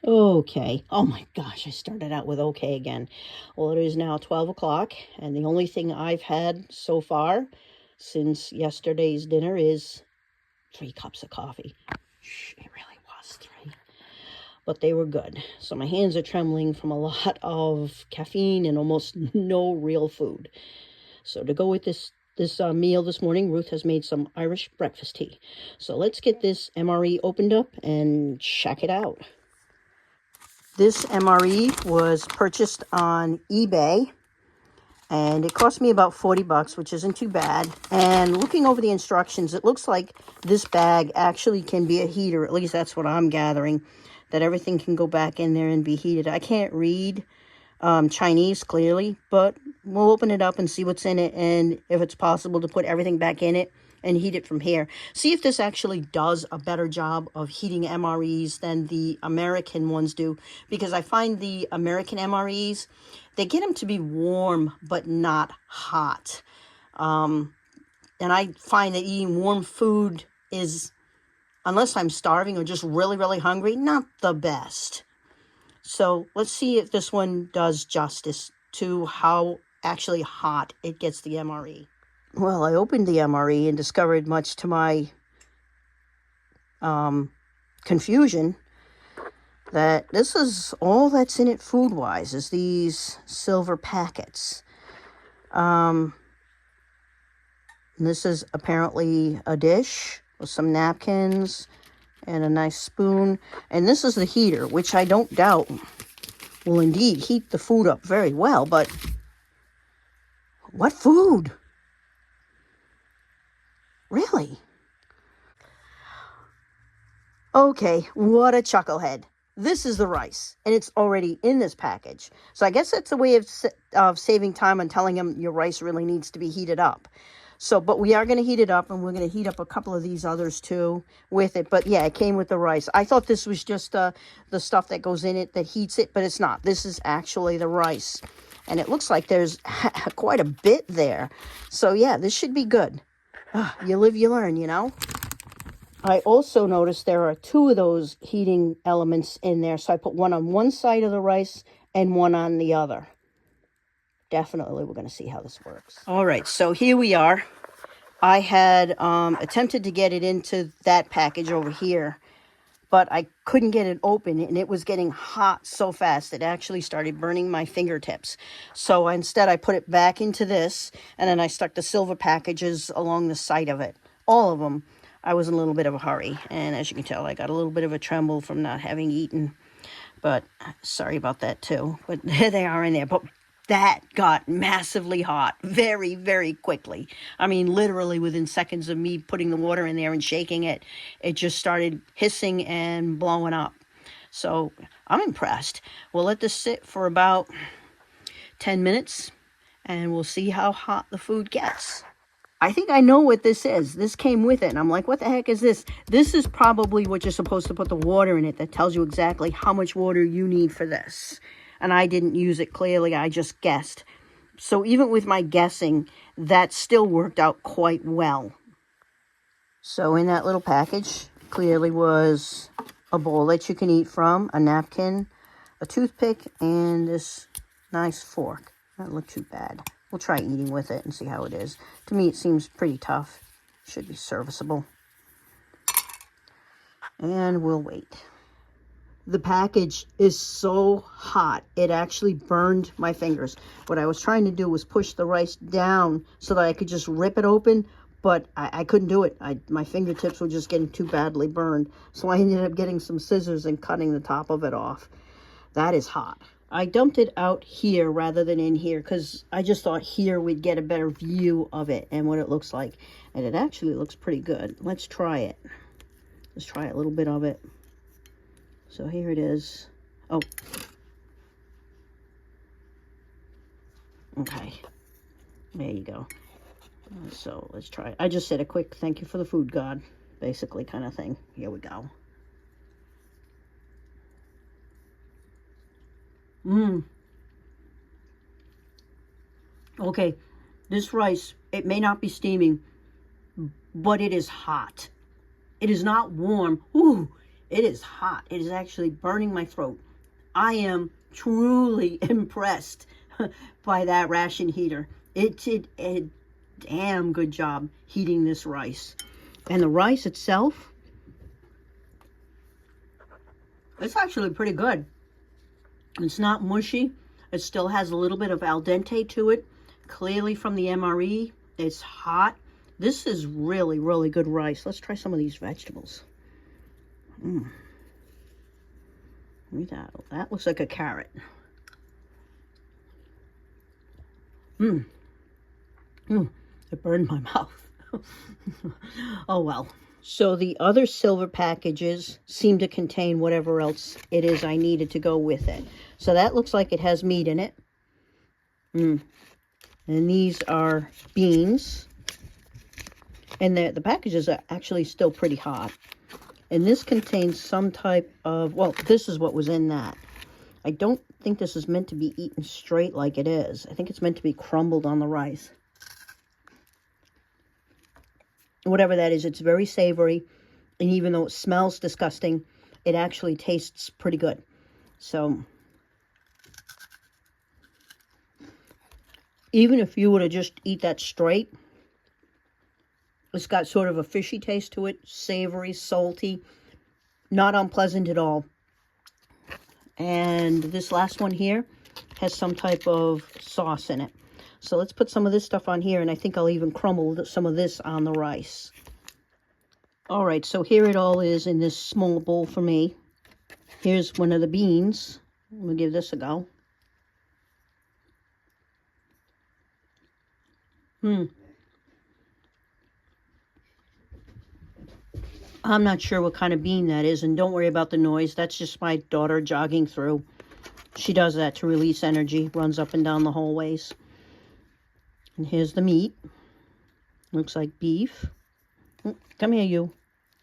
Okay. Oh my gosh, I started out with okay again. Well, it is now 12 o'clock, and the only thing I've had so far since yesterday's dinner is 3 cups of coffee. Shh, it really was 3. But they were good. So my hands are trembling from a lot of caffeine and almost no real food. So to go with this meal this morning, Ruth has made some Irish breakfast tea. So let's get this MRE opened up and check it out. This MRE was purchased on eBay, and it cost me about 40 bucks, which isn't too bad. And looking over the instructions, it looks like this bag actually can be a heater. At least that's what I'm gathering, that everything can go back in there and be heated. I can't read Chinese clearly, but we'll open it up and see what's in it, and if it's possible to put everything back in it and heat it from here. See if this actually does a better job of heating MREs than the American ones do, because I find the American MREs, they get them to be warm but not hot. And I find that eating warm food is, unless I'm starving or just really, really hungry, not the best. So let's see if this one does justice to how actually hot it gets the MRE. Well, I opened the MRE and discovered, much to my confusion, that this is all that's in it food-wise, is these silver packets. And this is apparently a dish with some napkins and a nice spoon. And this is the heater, which I don't doubt will indeed heat the food up very well, but what food? Really? Okay, what a chucklehead. This is the rice, and it's already in this package. So I guess that's a way of saving time on telling them your rice really needs to be heated up. So, but we are going to heat it up, and we're going to heat up a couple of these others too with it. But yeah, it came with the rice. I thought this was just the stuff that goes in it that heats it, but it's not. This is actually the rice. And it looks like there's quite a bit there. So yeah, this should be good. You live, you learn, you know? I also noticed there are 2 of those heating elements in there. So I put one on one side of the rice and one on the other. Definitely, we're going to see how this works. All right, so here we are. I had attempted to get it into that package over here, but I couldn't get it open, and it was getting hot so fast it actually started burning my fingertips. So instead I put it back into this, and then I stuck the silver packages along the side of it. All of them. I was in a little bit of a hurry, and as you can tell, I got a little bit of a tremble from not having eaten. But sorry about that too. But there they are in there. But that got massively hot very, very quickly. I mean, literally within seconds of me putting the water in there and shaking it, it just started hissing and blowing up. So I'm impressed. We'll let this sit for about 10 minutes, and we'll see how hot the food gets. I think I know what this is. This came with it. And I'm like, what the heck is this? This is probably what you're supposed to put the water in it that tells you exactly how much water you need for this. And I didn't use it clearly. I just guessed. So even with my guessing, that still worked out quite well. So in that little package clearly was a bowl that you can eat from, a napkin, a toothpick, and this nice fork. Doesn't look too bad. We'll try eating with it and see how it is. To me, it seems pretty tough. Should be serviceable. And we'll wait. The package is so hot, it actually burned my fingers. What I was trying to do was push the rice down so that I could just rip it open, but I couldn't do it. My fingertips were just getting too badly burned. So I ended up getting some scissors and cutting the top of it off. That is hot. I dumped it out here rather than in here because I just thought here we'd get a better view of it and what it looks like. And it actually looks pretty good. Let's try it. Let's try a little bit of it. So here it is. Oh. Okay. There you go. So let's try it. I just said a quick thank you for the food, God, basically kind of thing. Here we go. Okay, this rice, it may not be steaming, but it is hot. It is not warm. Ooh, It is hot. It is actually burning my throat. I am truly impressed by that ration heater. It did a damn good job heating this rice. And the rice itself, it's actually pretty good. It's not mushy. It still has a little bit of al dente to it. Clearly from the MRE. It's hot. This is really, really good rice. Let's try some of these vegetables. Look at that. That looks like a carrot. It burned my mouth. Oh well. So the other silver packages seem to contain whatever else it is I needed to go with it. So that looks like it has meat in it. And these are beans. And the packages are actually still pretty hot. And this contains some type of, well, this is what was in that. I don't think this is meant to be eaten straight like it is. I think it's meant to be crumbled on the rice. Whatever that is, it's very savory. And even though it smells disgusting, it actually tastes pretty good. So, even if you were to just eat that straight, it's got sort of a fishy taste to it. Savory, salty, not unpleasant at all. And this last one here has some type of sauce in it. So let's put some of this stuff on here, and I think I'll even crumble some of this on the rice. All right, so here it all is in this small bowl for me. Here's one of the beans. I'm going to give this a go. I'm not sure what kind of bean that is, and don't worry about the noise. That's just my daughter jogging through. She does that to release energy, runs up and down the hallways. And here's the meat. Looks like beef. Come here, you.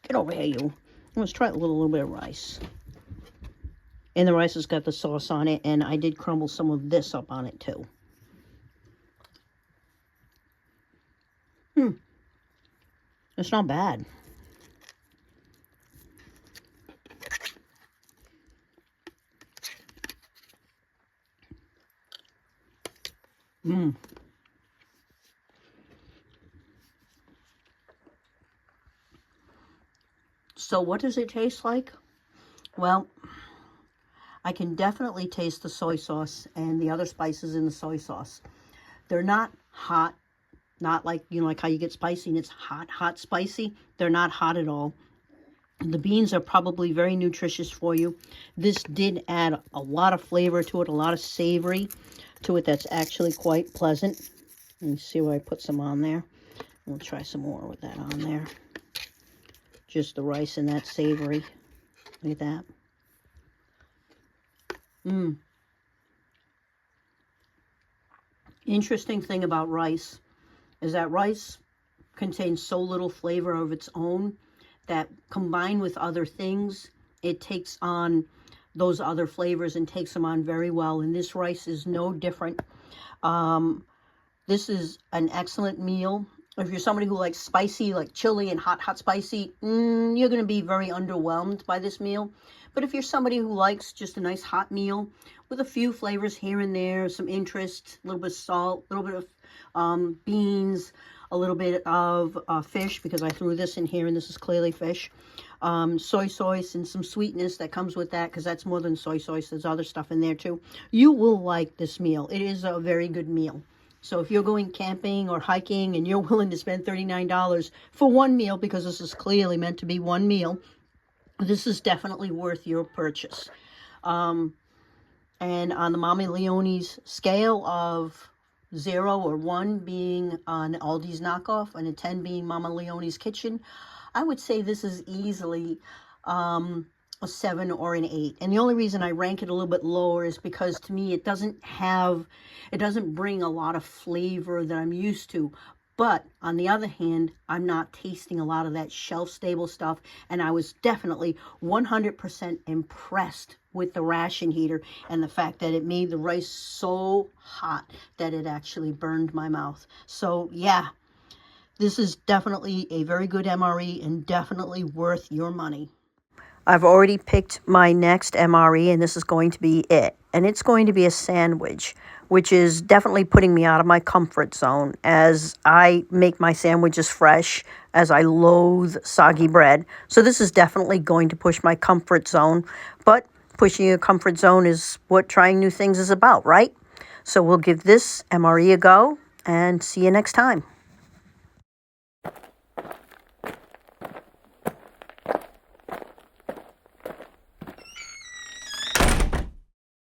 Get over here, you. Let's try a little bit of rice. And the rice has got the sauce on it, and I did crumble some of this up on it, too. It's not bad. So what does it taste like? Well, I can definitely taste the soy sauce and the other spices in the soy sauce. They're not hot, not like, you know, like how you get spicy and it's hot, spicy. They're not hot at all. The beans are probably very nutritious for you. This did add a lot of flavor to it, a lot of savory to it that's actually quite pleasant. Let me see where I put some on there. We'll try some more with that on there. Just the rice and that savory. Look at that. Interesting thing about rice is that rice contains so little flavor of its own that combined with other things, it takes on those other flavors and takes them on very well. And this rice is no different. This is an excellent meal. If you're somebody who likes spicy, like chili and hot spicy, you're going to be very underwhelmed by this meal. But if you're somebody who likes just a nice hot meal with a few flavors here and there, some interest, a little bit of salt, a little bit of beans, a little bit of fish, because I threw this in here and this is clearly fish, soy sauce and some sweetness that comes with that, because that's more than soy sauce. There's other stuff in there too. You will like this meal. It is a very good meal. So if you're going camping or hiking and you're willing to spend $39 for one meal, because this is clearly meant to be one meal, this is definitely worth your purchase. And on the Mama Leone's scale of 0 or 1 being an Aldi's knockoff and a 10 being Mama Leone's Kitchen, I would say this is easily a 7 or an 8. And the only reason I rank it a little bit lower is because to me it doesn't bring a lot of flavor that I'm used to. But on the other hand, I'm not tasting a lot of that shelf-stable stuff. And I was definitely 100% impressed with the ration heater and the fact that it made the rice so hot that it actually burned my mouth. So yeah, this is definitely a very good MRE and definitely worth your money. I've already picked my next MRE, and this is going to be it. And it's going to be a sandwich, which is definitely putting me out of my comfort zone as I make my sandwiches fresh, as I loathe soggy bread. So this is definitely going to push my comfort zone. But pushing your comfort zone is what trying new things is about, right? So we'll give this MRE a go and see you next time.